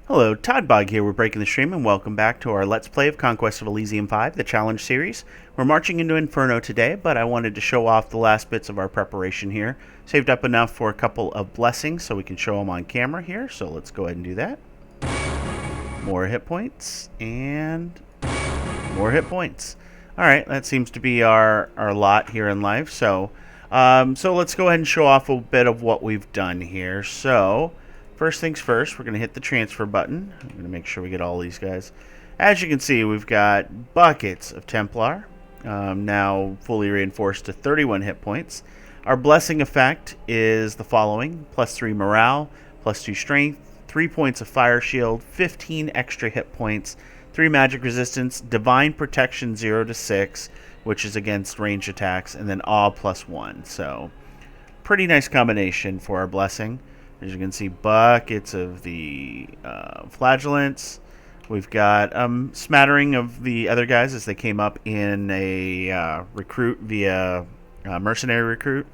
Hello, Todd Bog here. We're breaking the stream, and welcome back to our Let's Play of Conquest of Elysium 5, the Challenge series. We're marching into Inferno today, but I wanted to show off the last bits of our preparation here. Saved up enough for a couple of blessings so we can show them on camera here, so let's go ahead and do that. More hit points, and more hit points. Alright, that seems to be our lot here in life, so let's go ahead and show off a bit of what we've done here. So, first things first, we're going to hit the transfer button. I'm going to make sure we get all these guys. As you can see, we've got buckets of Templar, now fully reinforced to 31 hit points. Our blessing effect is the following: +3 morale, +2 strength, 3 points of fire shield, 15 extra hit points, 3 magic resistance, divine protection 0 to 6, which is against range attacks, and then awe +1. So, pretty nice combination for our blessing. As you can see, buckets of the flagellants. We've got smattering of the other guys as they came up in a recruit via mercenary recruit.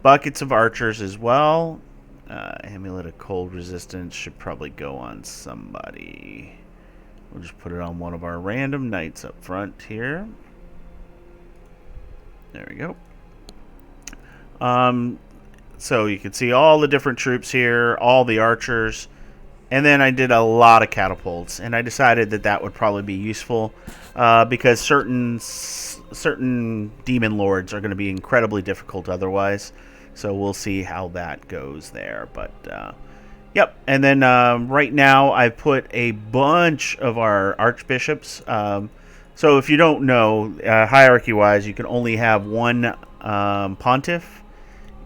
Buckets of archers as well. Amulet of cold resistance should probably go on somebody. We'll just put it on one of our random knights up front here. There we go. So you can see all the different troops here, all the archers, and then I did a lot of catapults, and I decided that that would probably be useful because certain demon lords are going to be incredibly difficult otherwise. So we'll see how that goes there. But yep, and then right now I've put a bunch of our archbishops. So if you don't know, hierarchy-wise, you can only have one pontiff.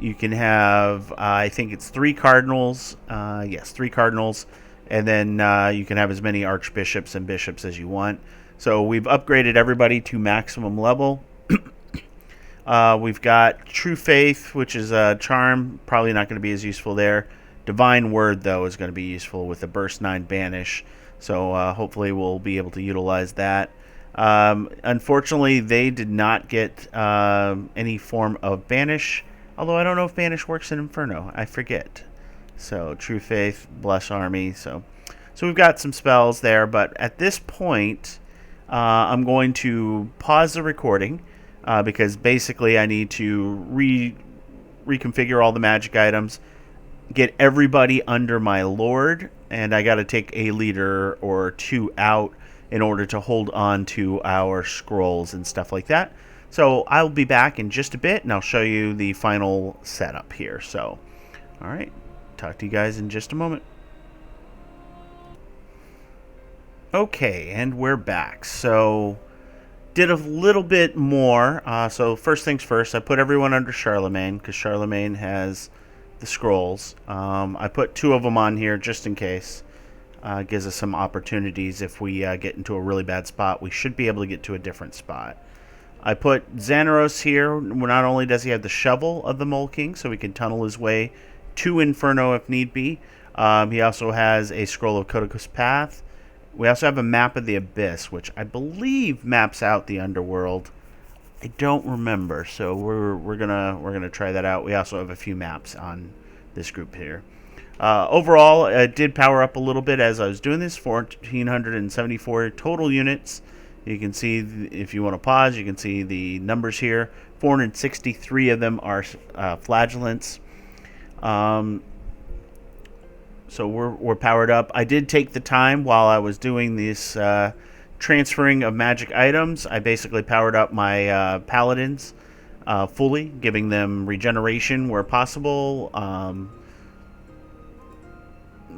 You can have, I think it's 3 cardinals. Yes, 3 cardinals. And then you can have as many archbishops and bishops as you want. So we've upgraded everybody to maximum level. We've got True Faith, which is a charm. Probably not going to be as useful there. Divine Word, though, is going to be useful with the Burst 9 Banish. So hopefully we'll be able to utilize that. Unfortunately, they did not get any form of Banish. Although I don't know if Banish works in Inferno. I forget. So, True Faith, Bless Army. So we've got some spells there. But at this point, I'm going to pause the recording. Because basically I need to reconfigure all the magic items. Get everybody under my lord. And I got to take a leader or 2 out in order to hold on to our scrolls and stuff like that. So I'll be back in just a bit, and I'll show you the final setup here. So, all right, talk to you guys in just a moment. Okay, and we're back. So, did a little bit more. So first things first, I put everyone under Charlemagne, because Charlemagne has the scrolls. I put 2 of them on here just in case. Gives us some opportunities if we get into a really bad spot. We should be able to get to a different spot. I put Xanaros here. Not only does he have the shovel of the Mole King, so he can tunnel his way to Inferno if need be. He also has a scroll of Codicus Path. We also have a map of the Abyss, which I believe maps out the underworld. I don't remember, so we're gonna try that out. We also have a few maps on this group here. Overall, it did power up a little bit as I was doing this. 1,474 total units. You can see, if you want to pause, you can see the numbers here. 463 of them are flagellants. So we're powered up. I did take the time while I was doing this transferring of magic items. I basically powered up my paladins fully, giving them regeneration where possible.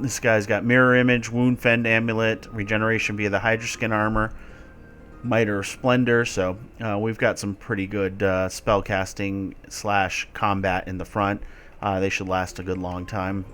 This guy's got Mirror Image, Wound Fend Amulet, regeneration via the Hydra Armor, Mitre of Splendor. So we've got some pretty good spell casting / combat in the front. They should last a good long time.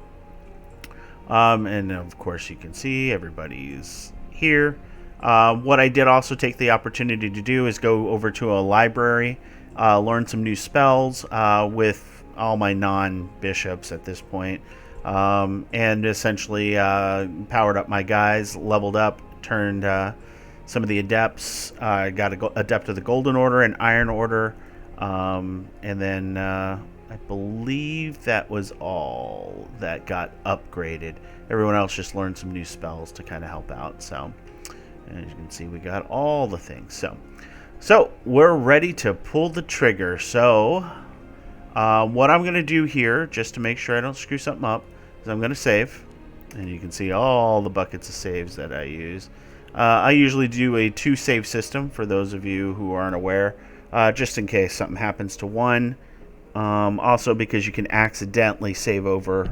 And of course you can see everybody's here. What I did also take the opportunity to do is go over to a library, learn some new spells with all my non-bishops at this point. And essentially powered up my guys, leveled up, turned some of the adepts. Got a adept of the Golden Order and Iron Order, and then I believe that was all that got upgraded. Everyone else just learned some new spells to kind of help out. So, and as you can see, we got all the things. So we're ready to pull the trigger. So, what I'm going to do here, just to make sure I don't screw something up, is I'm going to save. And you can see all the buckets of saves that I use. I usually do a 2-save system for those of you who aren't aware, just in case something happens to one. Also because you can accidentally save over.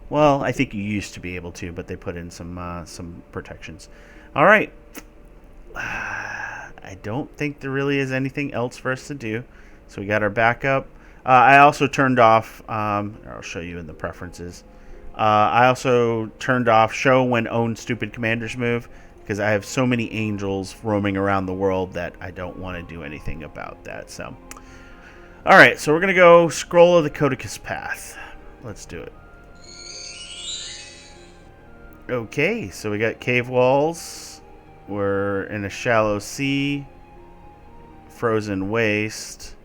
Well, I think you used to be able to, but they put in some protections. All right. I don't think there really is anything else for us to do. So we got our backup. I also turned off, I'll show you in the preferences. I also turned off show when own stupid commanders move, because I have so many angels roaming around the world that I don't want to do anything about that. So, all right, so we're going to go Scroll of the Codicus Path. Let's do it. Okay, so we got cave walls. We're in a shallow sea, frozen waste,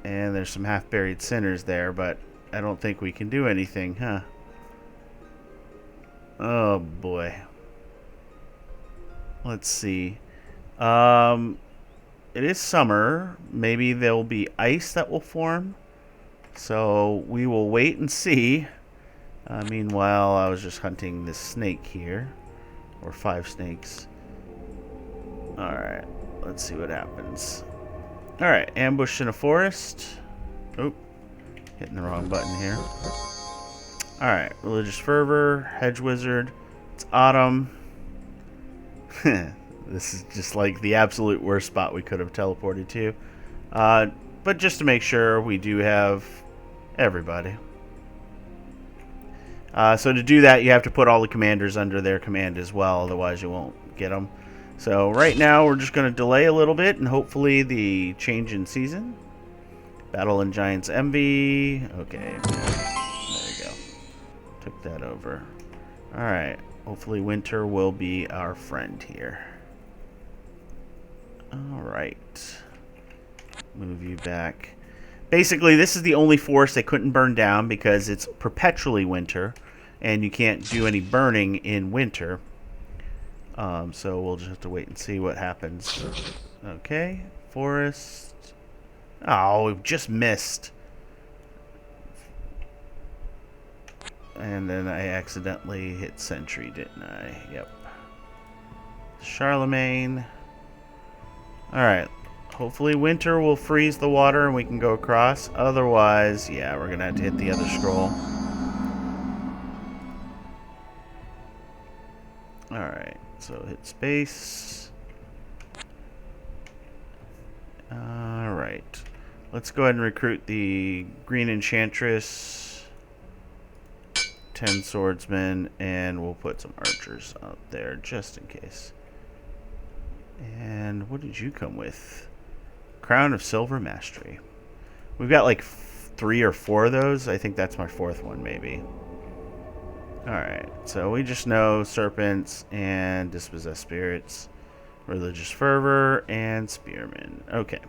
and there's some half-buried sinners there, but I don't think we can do anything, huh? Oh, boy. Let's see. It is summer. Maybe there'll be ice that will form. So we will wait and see. Meanwhile, I was just hunting this snake here. Or 5 snakes. Alright. Let's see what happens. Alright. Ambushed in a forest. Oop. Hitting the wrong button here. Alright. Religious Fervor. Hedge Wizard. It's autumn. This is just like the absolute worst spot we could have teleported to. But just to make sure, we do have everybody. So to do that, you have to put all the commanders under their command as well, otherwise you won't get them. So right now, we're just going to delay a little bit, and hopefully the change in season. Battle in Giant's Envy. Okay, there we go. Took that over. Alright, hopefully winter will be our friend here. Alright. Move you back. Basically, this is the only forest they couldn't burn down because it's perpetually winter, and you can't do any burning in winter. So we'll just have to wait and see what happens. Okay, forest. Oh, we just missed. And then I accidentally hit sentry, didn't I? Yep. Charlemagne. Alright. Hopefully winter will freeze the water and we can go across. Otherwise, yeah, we're going to have to hit the other scroll. Alright, so hit space. Alright. Let's go ahead and recruit the Green Enchantress, 10 Swordsmen, and we'll put some archers out there just in case. And what did you come with? Crown of Silver Mastery. We've got like 3 or 4 of those. I think that's my 4th one, maybe. Alright, so we just know Serpents and Dispossessed Spirits, Religious Fervor, and Spearmen. Okay.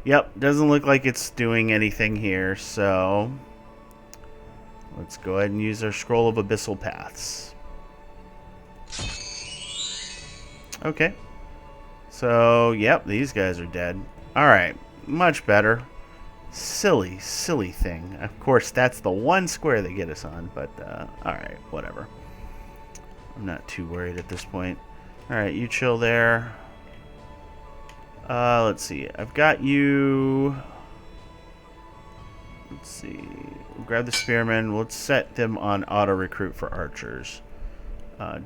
Yep, doesn't look like it's doing anything here, so let's go ahead and use our Scroll of Abyssal Paths. Okay. So, yep, these guys are dead. Alright, much better. Silly, silly thing. Of course, that's the one square they get us on, but, alright, whatever. I'm not too worried at this point. Alright, you chill there. Let's see. I've got you... Let's see. We'll grab the Spearmen. Let's set them on auto-recruit for archers.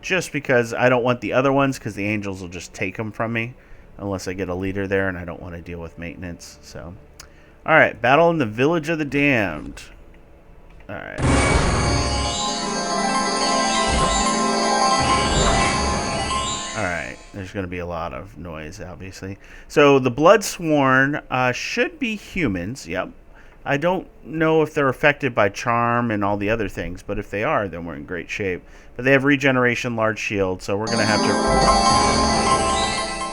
Just because I don't want the other ones, because the angels will just take them from me. Unless I get a leader there, and I don't want to deal with maintenance. So, alright. Battle in the Village of the Damned. Alright. Alright. There's going to be a lot of noise, obviously. So, the Bloodsworn should be humans. Yep. I don't know if they're affected by charm and all the other things, but if they are, then we're in great shape. But they have regeneration, large shield, so we're going to have to...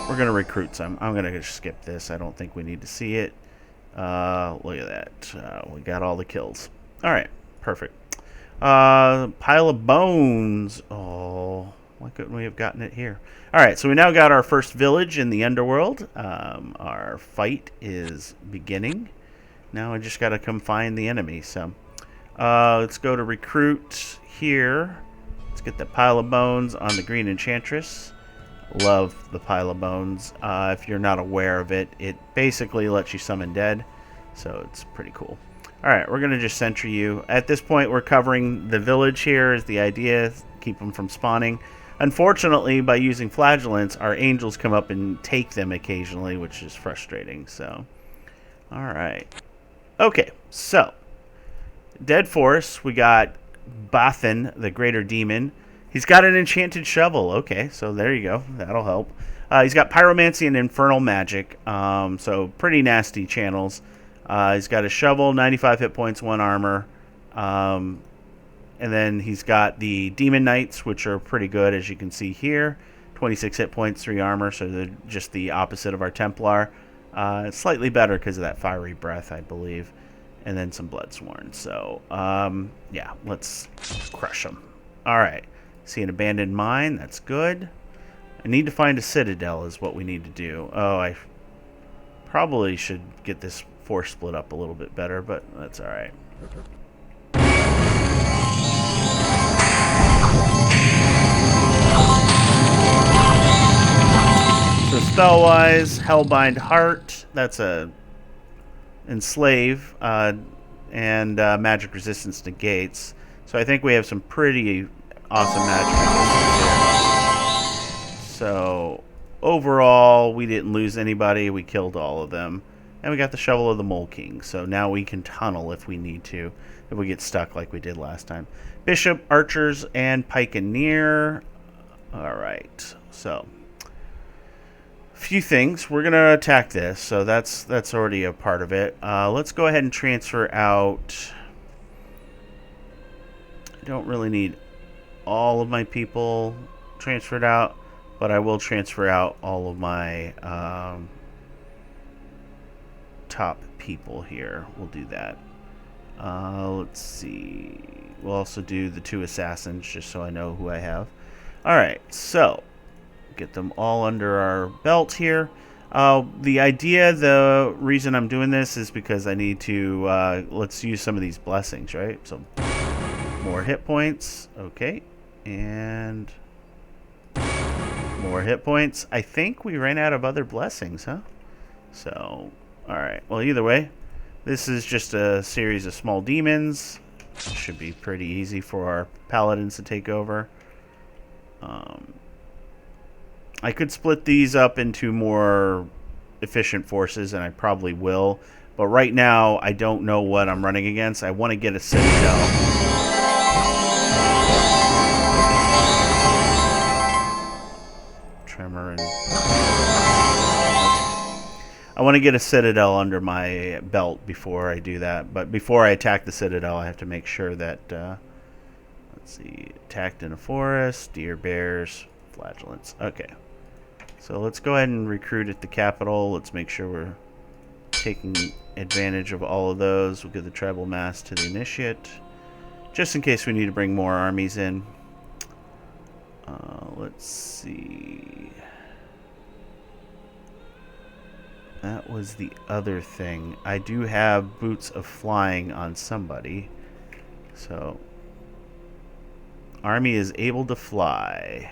We're going to recruit some. I'm going to just skip this. I don't think we need to see it. Look at that. We got all the kills. All right, perfect. Pile of bones. Oh, why couldn't we have gotten it here? All right, so we now got our first village in the underworld. Our fight is beginning. Now I just got to come find the enemy. So let's go to recruit here. Let's get the pile of bones on the green enchantress. Love the pile of bones. If you're not aware of it, it basically lets you summon dead. So it's pretty cool. Alright, we're going to just sentry you. At this point, we're covering the village here is the idea. Keep them from spawning. Unfortunately, by using flagellants, our angels come up and take them occasionally, which is frustrating. So, alright. Okay, so, Dead Forest, we got Bathan, the Greater Demon. He's got an enchanted shovel. Okay, so there you go. That'll help. He's got Pyromancy and Infernal Magic, so pretty nasty channels. He's got a shovel, 95 hit points, 1 armor. And then he's got the Demon Knights, which are pretty good, as you can see here. 26 hit points, 3 armor, so they're just the opposite of our Templar. Slightly better because of that Fiery Breath, I believe. And then some Bloodsworn. So, yeah, let's crush them. Alright. See an abandoned mine. That's good. I need to find a citadel is what we need to do. Oh, I probably should get this force split up a little bit better, but that's alright. So spell-wise, Hellbind Heart. That's a Enslave and magic resistance negates. So I think we have some pretty awesome magic resistance here. So overall, we didn't lose anybody. We killed all of them. And we got the Shovel of the Mole King. So now we can tunnel if we need to, if we get stuck like we did last time. Bishop, Archers, and Pikeneer. Alright, so few things. We're going to attack this, so that's already a part of it. Let's go ahead and transfer out. I don't really need all of my people transferred out, but I will transfer out all of my top people here. We'll do that. Let's see. We'll also do the 2 assassins, just so I know who I have. Alright, so get them all under our belt here. The reason I'm doing this is because I need to, let's use some of these blessings, right? So, more hit points. Okay. And more hit points. I think we ran out of other blessings, huh? So, alright. Well, either way, this is just a series of small demons. Should be pretty easy for our paladins to take over. I could split these up into more efficient forces, and I probably will. But right now, I don't know what I'm running against. I want to get a citadel. Tremor and... I want to get a citadel under my belt before I do that. But before I attack the citadel, I have to make sure that... let's see. Attacked in a forest. Deer, bears, flagellants. Okay. So let's go ahead and recruit at the capital. Let's make sure we're taking advantage of all of those. We'll give the tribal mass to the initiate, just in case we need to bring more armies in. Let's see. That was the other thing. I do have boots of flying on somebody. So, army is able to fly.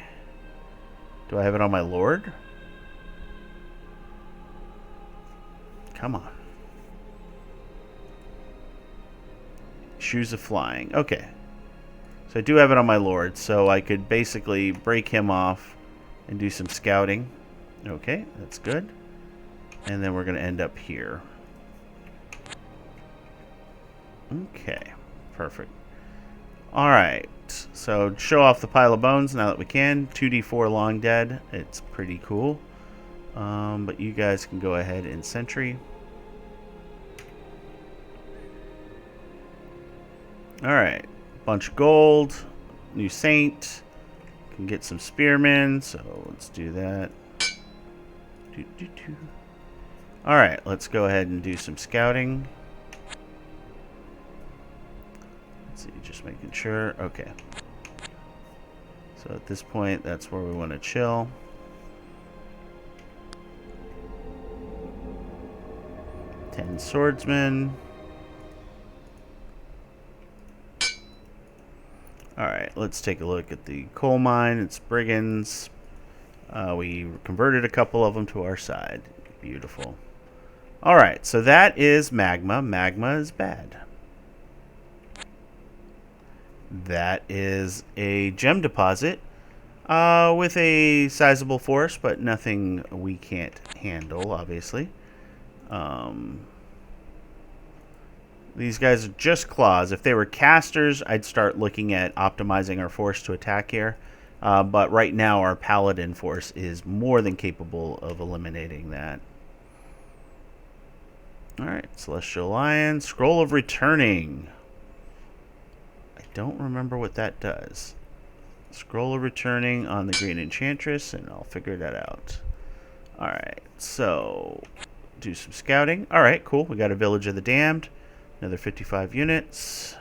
Do I have it on my lord? Come on. Shoes of flying. Okay. So I do have it on my lord, so I could basically break him off and do some scouting. Okay, that's good. And then we're going to end up here. Okay, perfect. Alright, so show off the pile of bones now that we can. 2d4 long dead. It's pretty cool. But you guys can go ahead and sentry. Alright, bunch of gold. New saint. Can get some spearmen, so let's do that. Alright, let's go ahead and do some scouting. Let's see, just making sure. Okay. So at this point, that's where we want to chill. Ten swordsmen. Alright, let's take a look at the coal mine. It's brigands. We converted a couple of them to our side. Beautiful. Alright, so that is magma. Magma is bad. That is a gem deposit with a sizable force, but nothing we can't handle, obviously. These guys are just claws. If they were casters, I'd start looking at optimizing our force to attack here. But right now, our paladin force is more than capable of eliminating that. Alright, Celestial Lion. Scroll of Returning. I don't remember what that does. Scroll of Returning on the Green Enchantress, and I'll figure that out. Alright, so do some scouting. Alright, cool. We got a Village of the Damned. Another 55 units.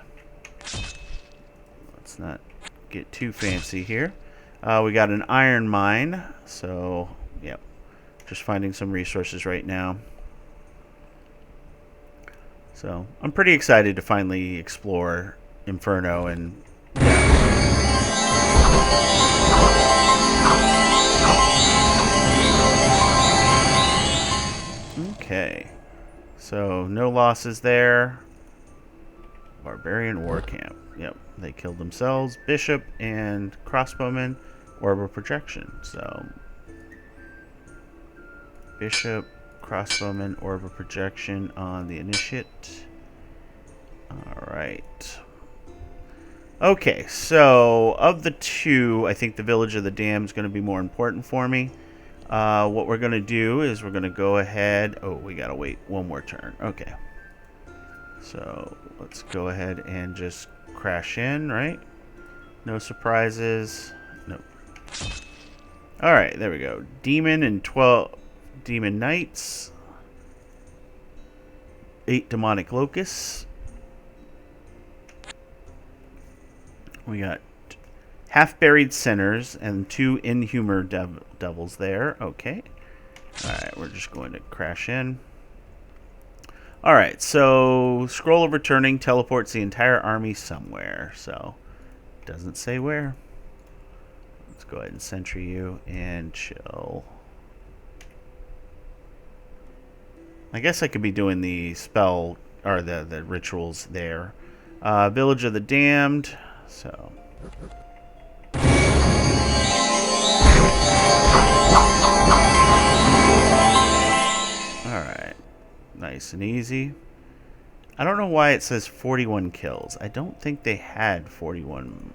Let's not get too fancy here. We got an iron mine. So, yep. Just finding some resources right now. So, I'm pretty excited to finally explore Inferno and... Okay. So, no losses there. Barbarian War Camp. Yep, they killed themselves. Bishop and Crossbowman. Orb of Projection. So, Bishop, Crossbowman, Orb of Projection on the Initiate. Alright. Okay, so, of the two, I think the Village of the Damned is going to be more important for me. What we're going to do is we're going to go ahead... Oh, we got to wait one more turn. Okay. So, let's go ahead and just crash in, right? No surprises. Nope. Alright, there we go. Demon and 12 Demon Knights. 8 Demonic Locusts. We got Half-Buried Sinners and 2 Inhumer Devils there. Okay. Alright, we're just going to crash in. Alright, so Scroll of Returning teleports the entire army somewhere. So, doesn't say where. Let's go ahead and sentry you and chill. I guess I could be doing the spell, or the rituals there. Village of the Damned. So... Alright. Nice and easy. I don't know why it says 41 kills. I don't think they had 41.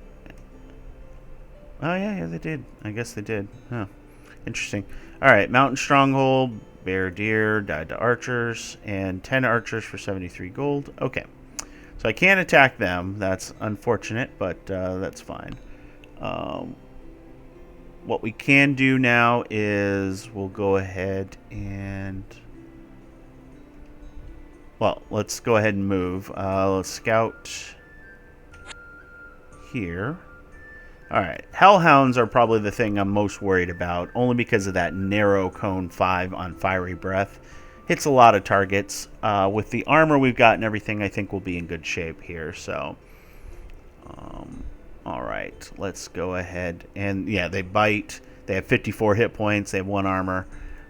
Oh, yeah, they did. I guess they did. Huh. Interesting. Alright, Mountain Stronghold, Bear Deer, died to archers, and 10 archers for 73 gold. Okay. So I can't attack them. That's unfortunate, but that's fine. What we can do now is we'll go ahead and... Well, let's go ahead and move. Let's scout here. Alright, Hellhounds are probably the thing I'm most worried about, only because of that narrow cone 5 on Fiery Breath. Hits a lot of targets. With the armor we've got and everything, I think we'll be in good shape here. So, alright, let's go ahead. And, yeah, they bite. They have 54 hit points. They have 1 armor.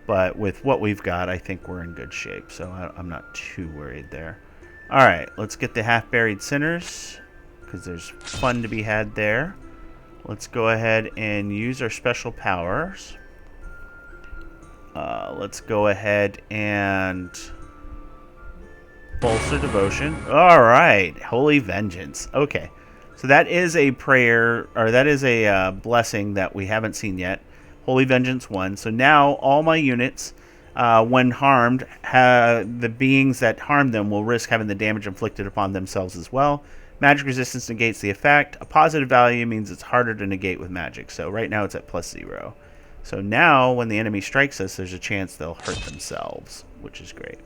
But with what we've got, I think we're in good shape. So I'm not too worried there. Alright, let's get the Half-Buried Sinners, because there's fun to be had there. Let's go ahead and use our special powers. Let's go ahead and bolster devotion. Alright, Holy Vengeance. Okay, so that is a prayer, or that is a blessing that we haven't seen yet. Holy Vengeance 1. So now all my units, when harmed, the beings that harm them will risk having the damage inflicted upon themselves as well. Magic resistance negates the effect. A positive value means it's harder to negate with magic. So right now it's at +0. So now when the enemy strikes us, there's a chance they'll hurt themselves, which is great.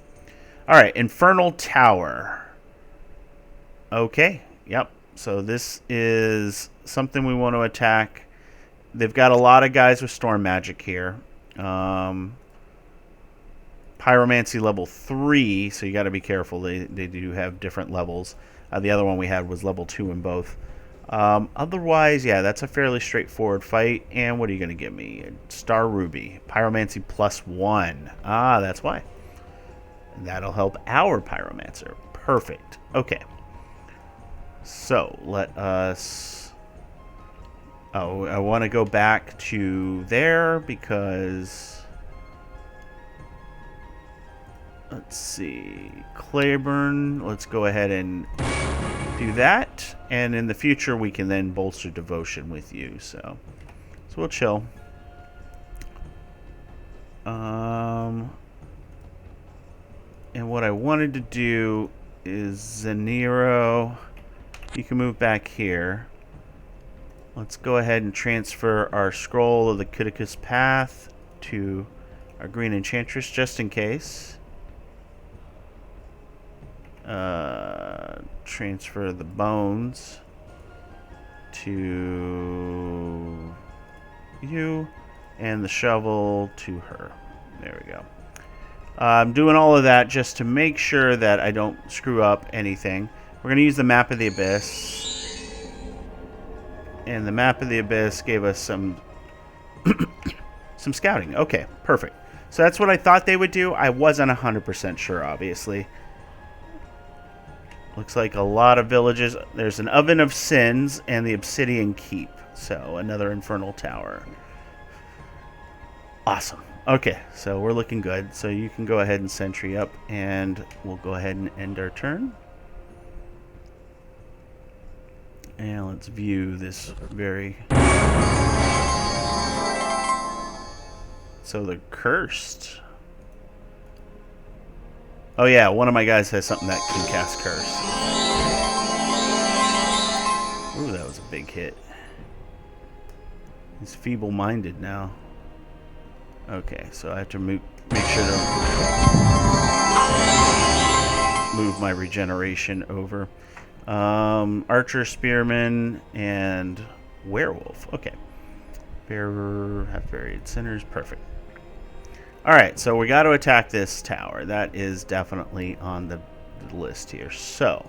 All right, Infernal Tower. Okay, yep. So this is something we want to attack. They've got a lot of guys with storm magic here. Pyromancy level 3, so you got to be careful. They do have different levels. The other one we had was level 2 in both. Otherwise, yeah, that's a fairly straightforward fight. And what are you going to give me? Star Ruby. Pyromancy +1. Ah, that's why. That'll help our Pyromancer. Perfect. Okay. So, let us... Oh, I want to go back to there because... Let's see. Claiborne. Let's go ahead and do that. And in the future, we can then bolster devotion with you. So we'll chill. And what I wanted to do is Zeniro. You can move back here. Let's go ahead and transfer our Scroll of the Cuticus Path to our Green Enchantress, just in case. Transfer the bones to you, and the shovel to her. There we go. I'm doing all of that just to make sure that I don't screw up anything. We're going to use the Map of the Abyss. And the Map of the Abyss gave us some some scouting. Okay, perfect. So that's what I thought they would do. I wasn't 100% sure, obviously. Looks like a lot of villages. There's an Oven of Sins and the Obsidian Keep. So another Infernal Tower. Awesome. Okay, so we're looking good. So you can go ahead and sentry up, and we'll go ahead and end our turn. And let's view this very... So they're cursed. Oh yeah, one of my guys has something that can cast Curse. Ooh, that was a big hit. He's feeble-minded now. Okay, so I have to make sure to move my regeneration over. Archer, Spearman, and Werewolf. Okay. Bearer, have varied centers. Perfect. Alright, so we got to attack this tower. That is definitely on the list here. So,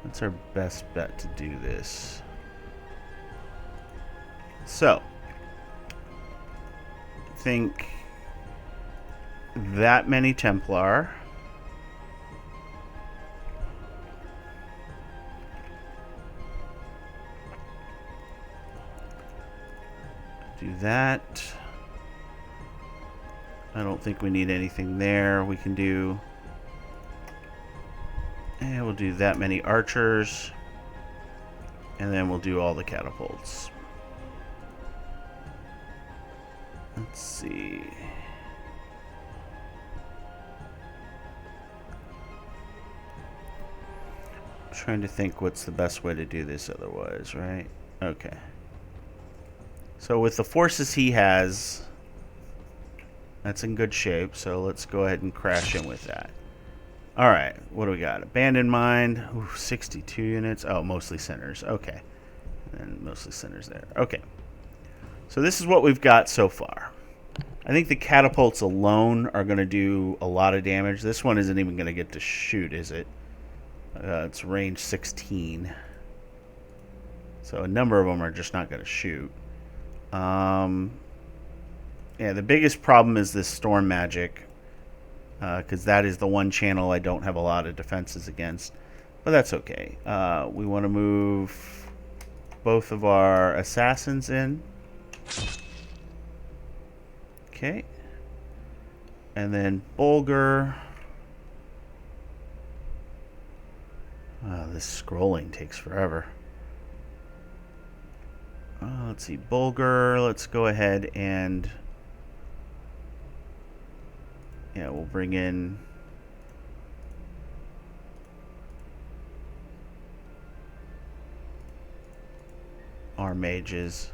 what's our best bet to do this? So, I think that many Templar. Do that. I don't think we need anything there. We can do... And we'll do that many archers. And then we'll do all the catapults. Let's see. I'm trying to think what's the best way to do this otherwise, right? Okay. So with the forces he has... That's in good shape, so let's go ahead and crash in with that. Alright, what do we got? Abandoned Mine. Ooh, 62 units. Oh, mostly centers. Okay. And mostly centers there. Okay. So this is what we've got so far. I think the catapults alone are going to do a lot of damage. This one isn't even going to get to shoot, is it? It's range 16. So a number of them are just not going to shoot. Yeah, the biggest problem is this storm magic, because that is the one channel I don't have a lot of defenses against, but that's okay. We want to move both of our assassins in. Okay. And then Bulgur. This scrolling takes forever. Let's see, Bulgur. Let's go ahead and... Yeah, we'll bring in our mages.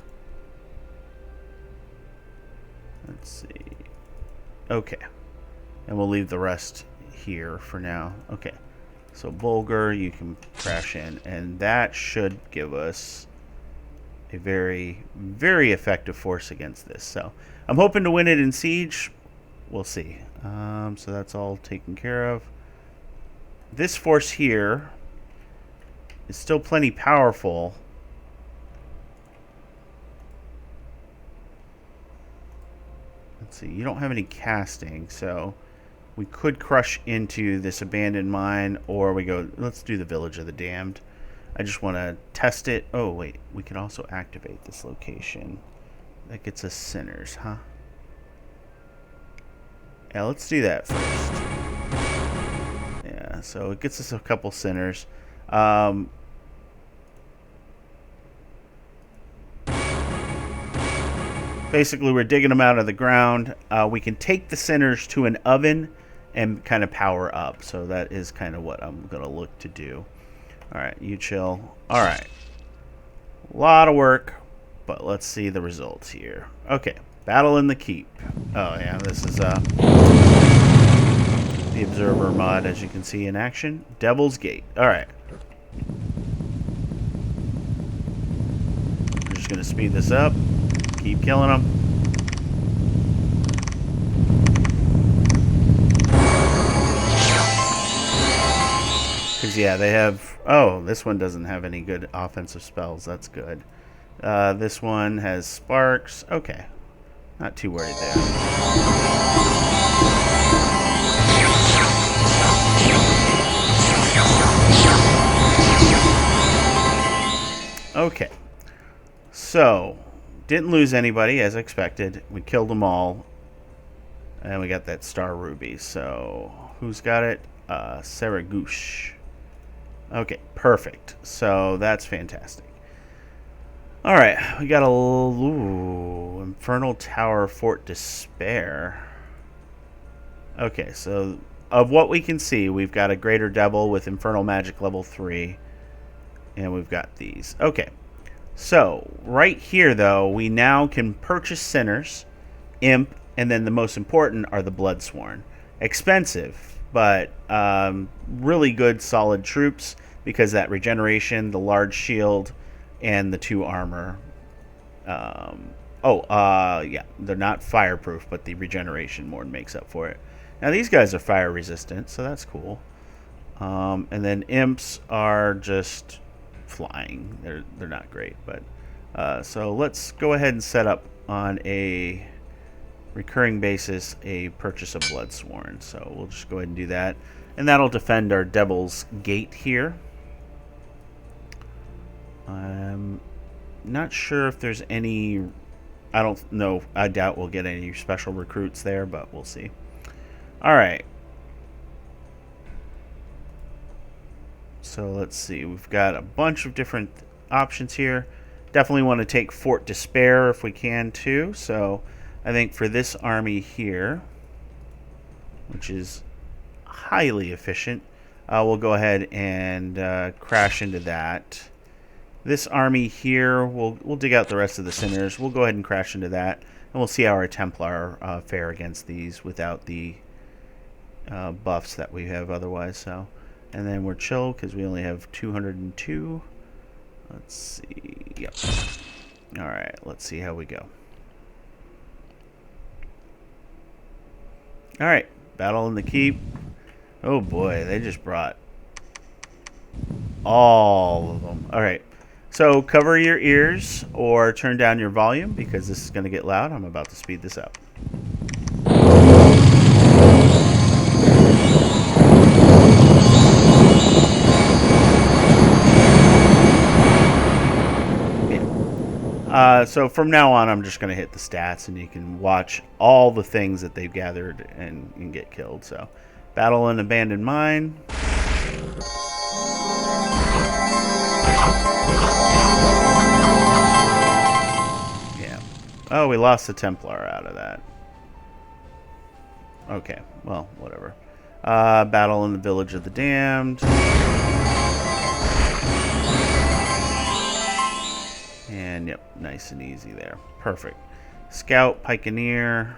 Let's see. Okay. And we'll leave the rest here for now. Okay. So Bulgur, you can crash in. And that should give us a very, very effective force against this. So I'm hoping to win it in Siege. We'll see. So that's all taken care of. This force here is still plenty powerful. Let's see. You don't have any casting, so we could crush into this abandoned mine, or we go, let's do the Village of the Damned. I just want to test it. Oh, wait. We can also activate this location. That gets us sinners, huh? Yeah, let's do that first. Yeah, so it gets us a couple sinners. Basically, we're digging them out of the ground. We can take the sinners to an oven and kind of power up. So that is kind of what I'm going to look to do. All right, you chill. All right. A lot of work, but let's see the results here. Okay, battle in the keep. Oh, yeah, this is the Observer mod, as you can see in action. Devil's Gate. All right. I'm just going to speed this up. Keep killing them. Because, yeah, they have... Oh, this one doesn't have any good offensive spells. That's good. This one has sparks. Okay. Not too worried there. Okay. So, didn't lose anybody, as expected. We killed them all. And we got that Star Ruby. So, who's got it? Saragouche. Okay, perfect. So, that's fantastic. Alright, we got a Infernal Tower Fort Despair. Okay, so of what we can see, we've got a Greater Devil with Infernal Magic level 3. And we've got these. Okay, so right here, though, we now can purchase Sinners, Imp, and then the most important are the Bloodsworn. Expensive, but really good, solid troops because that regeneration, the large shield, and the 2 armor. Yeah, they're not fireproof, but the regeneration more makes up for it. Now these guys are fire resistant, so that's cool. And then imps are just flying. They're not great, but so let's go ahead and set up on a recurring basis a purchase of Bloodsworn. So we'll just go ahead and do that, and that'll defend our Devil's Gate here. I'm not sure if there's any... I don't know. I doubt we'll get any special recruits there, but we'll see. Alright. So let's see. We've got a bunch of different options here. Definitely want to take Fort Despair if we can too. So I think for this army here, which is highly efficient, we'll go ahead and crash into that. This army here, we'll dig out the rest of the Sinners. We'll go ahead and crash into that, and we'll see how our Templar fare against these without the buffs that we have otherwise. So, and then we're chill because we only have 202. Let's see. Yep. All right. Let's see how we go. All right. Battle in the keep. Oh boy, they just brought all of them. All right. So cover your ears or turn down your volume because this is going to get loud. I'm about to speed this up. Yeah. So from now on, I'm just going to hit the stats, and you can watch all the things that they've gathered and get killed. So, battle in abandoned mine. Yeah. Oh, we lost the Templar out of that. Okay. Well, whatever. Battle in the Village of the Damned. And, yep, nice and easy there. Perfect. Scout, Pikeneer.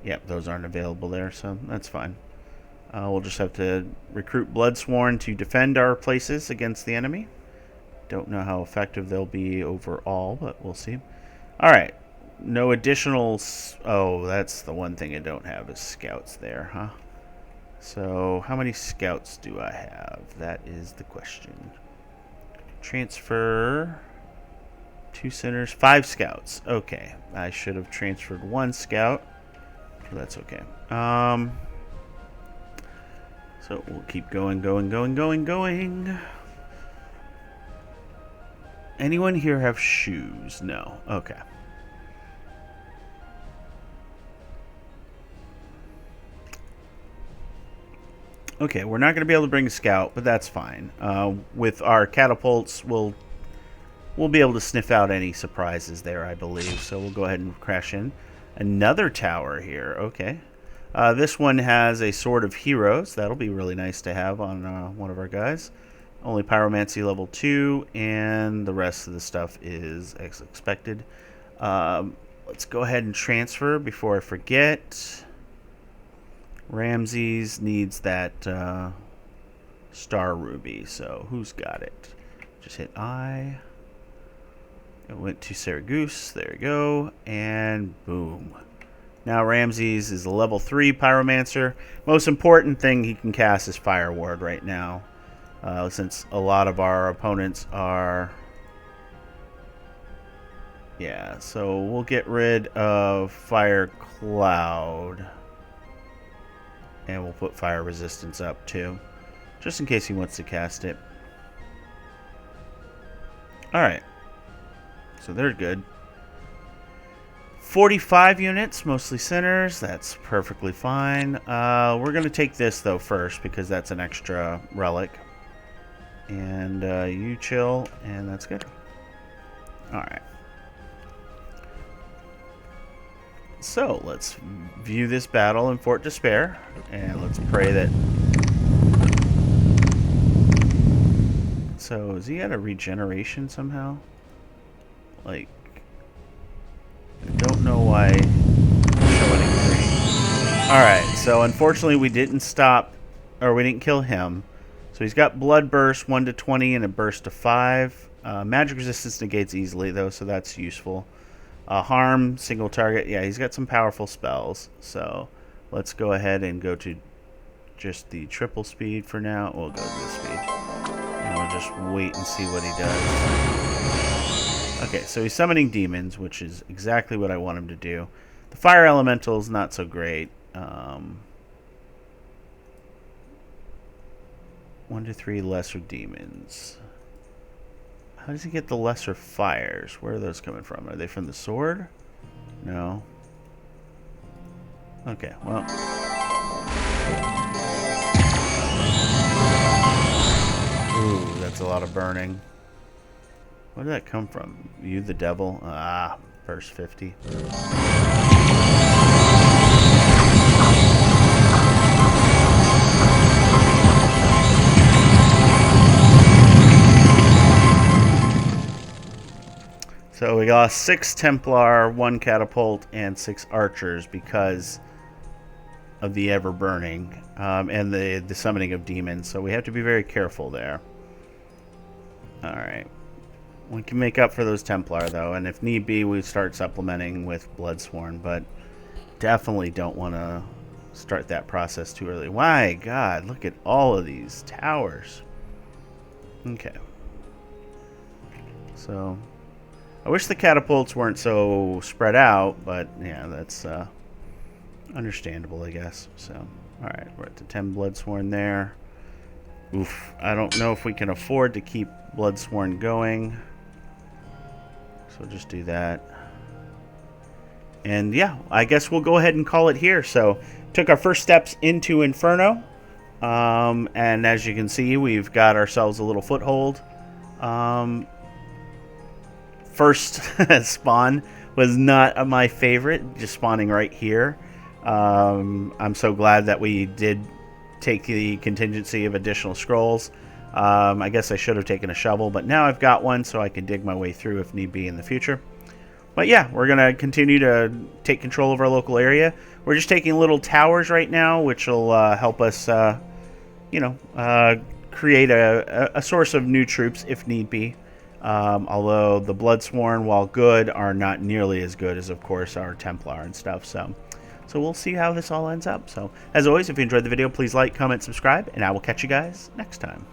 Yep, those aren't available there, so that's fine. We'll just have to recruit Bloodsworn to defend our places against the enemy. Don't know how effective they'll be overall, but we'll see. Alright, no additional... Oh, that's the one thing I don't have is scouts there, huh? So, how many scouts do I have? That is the question. Transfer... 2 centers, 5 scouts. Okay, I should have transferred 1 scout. But that's okay. So we'll keep going. Anyone here have shoes? No. Okay. Okay, we're not going to be able to bring a scout, but that's fine. With our catapults, we'll be able to sniff out any surprises there, I believe. So we'll go ahead and crash in. Another tower here. Okay. This one has a Sword of Heroes. That'll be really nice to have on one of our guys. Only Pyromancy level 2, and the rest of the stuff is as expected. Let's go ahead and transfer before I forget. Ramses needs that Star Ruby, so who's got it? Just hit I. It went to Saragoose. There we go. And boom. Now Ramses is a level 3 Pyromancer. Most important thing he can cast is Fire Ward right now. Since a lot of our opponents are... Yeah, so we'll get rid of Fire Cloud. And we'll put Fire Resistance up too. Just in case he wants to cast it. Alright. So they're good. 45 units, mostly centers. That's perfectly fine. We're going to take this, though, first, because that's an extra relic. And you chill, and that's good. Alright. So, let's view this battle in Fort Despair. And let's pray that... So, is he at a regeneration somehow? Like... I don't know why I'm showing green. Alright, so unfortunately we didn't stop, or we didn't kill him. So he's got Blood Burst, 1 to 20, and a Burst to 5. Magic Resistance negates easily, though, so that's useful. Harm, single target. Yeah, he's got some powerful spells. So let's go ahead and go to just the triple speed for now. We'll go to the speed. And we'll just wait and see what he does. Okay, so he's summoning demons, which is exactly what I want him to do. The fire elemental is not so great. 1 to 3 lesser demons. How does he get the lesser fires? Where are those coming from? Are they from the sword? No. Okay, well. Ooh, that's a lot of burning. Where did that come from? You the devil? Ah, verse 50. So we got 6 Templar, 1 Catapult, and 6 Archers because of the Ever Burning and the summoning of demons. So we have to be very careful there. Alright. We can make up for those Templar, though, and if need be, we start supplementing with Bloodsworn, but definitely don't want to start that process too early. My God, look at all of these towers. Okay. So, I wish the catapults weren't so spread out, but yeah, that's understandable, I guess. So, alright, we're at the 10 Bloodsworn there. Oof, I don't know if we can afford to keep Bloodsworn going. So just do that. And yeah, I guess we'll go ahead and call it here. So took our first steps into Inferno. And as you can see, we've got ourselves a little foothold. First spawn was not my favorite, just spawning right here. I'm so glad that we did take the contingency of additional scrolls. I guess I should have taken a shovel, but now I've got one, so I can dig my way through if need be in the future. But yeah, we're going to continue to take control of our local area. We're just taking little towers right now, which will help us, create a source of new troops if need be. Although the Bloodsworn, while good, are not nearly as good as, of course, our Templar and stuff. So we'll see how this all ends up. So, as always, if you enjoyed the video, please like, comment, subscribe, and I will catch you guys next time.